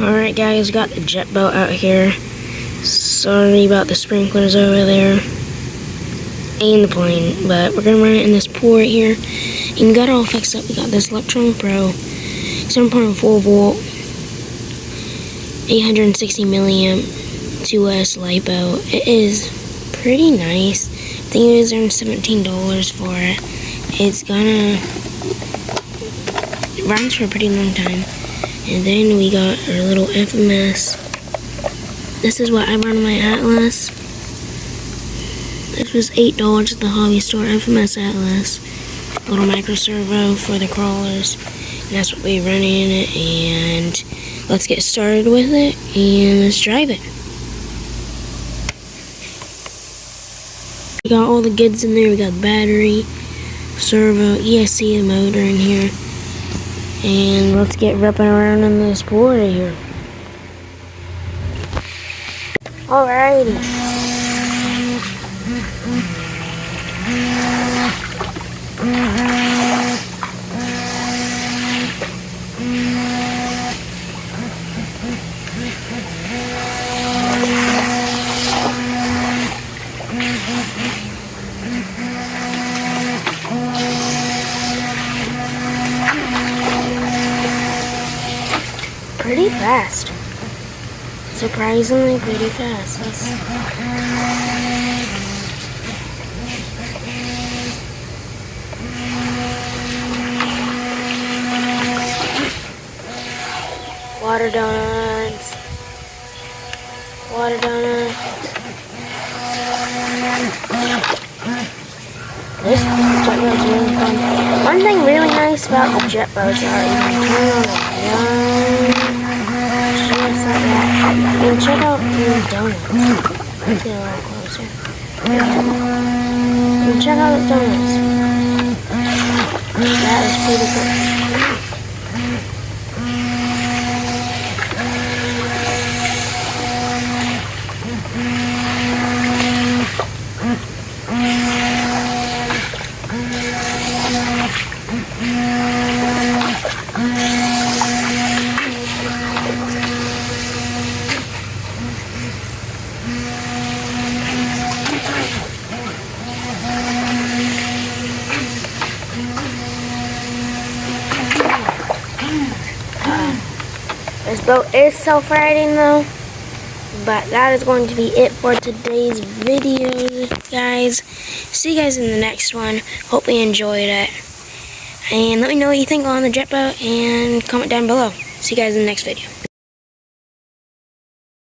Alright guys, got the jet boat out here. Sorry about the sprinklers over there. And the plane, but we're gonna run it in this pool right here. And we got it all fixed up. We got this Electron Pro 7.4 volt 860 milliamp 2S LiPo. It is pretty nice. I think it was around $17 for it. It runs for a pretty long time. And then we got our little FMS. This is what I run my Atlas. This was $8 at the hobby store, FMS Atlas. Little micro servo for the crawlers. And that's what we run in it. And let's get started with it and let's drive it. We got all the goods in there. We got the battery, servo, ESC, the motor in here. And let's get ripping around in this pool right here. Alrighty. Pretty fast. Surprisingly pretty fast. Water donuts. Water donuts. This jet boat's really fun. One thing really nice about the jet boats are you can turn on the gun. Just like that. And check out the donuts. Let's get a little closer. And check out the donuts. That is pretty cool. This boat is self-riding though, but that is going to be it for today's video, guys. See you guys in the next one. Hope you enjoyed it. And let me know what you think on the jet boat and comment down below. See you guys in the next video.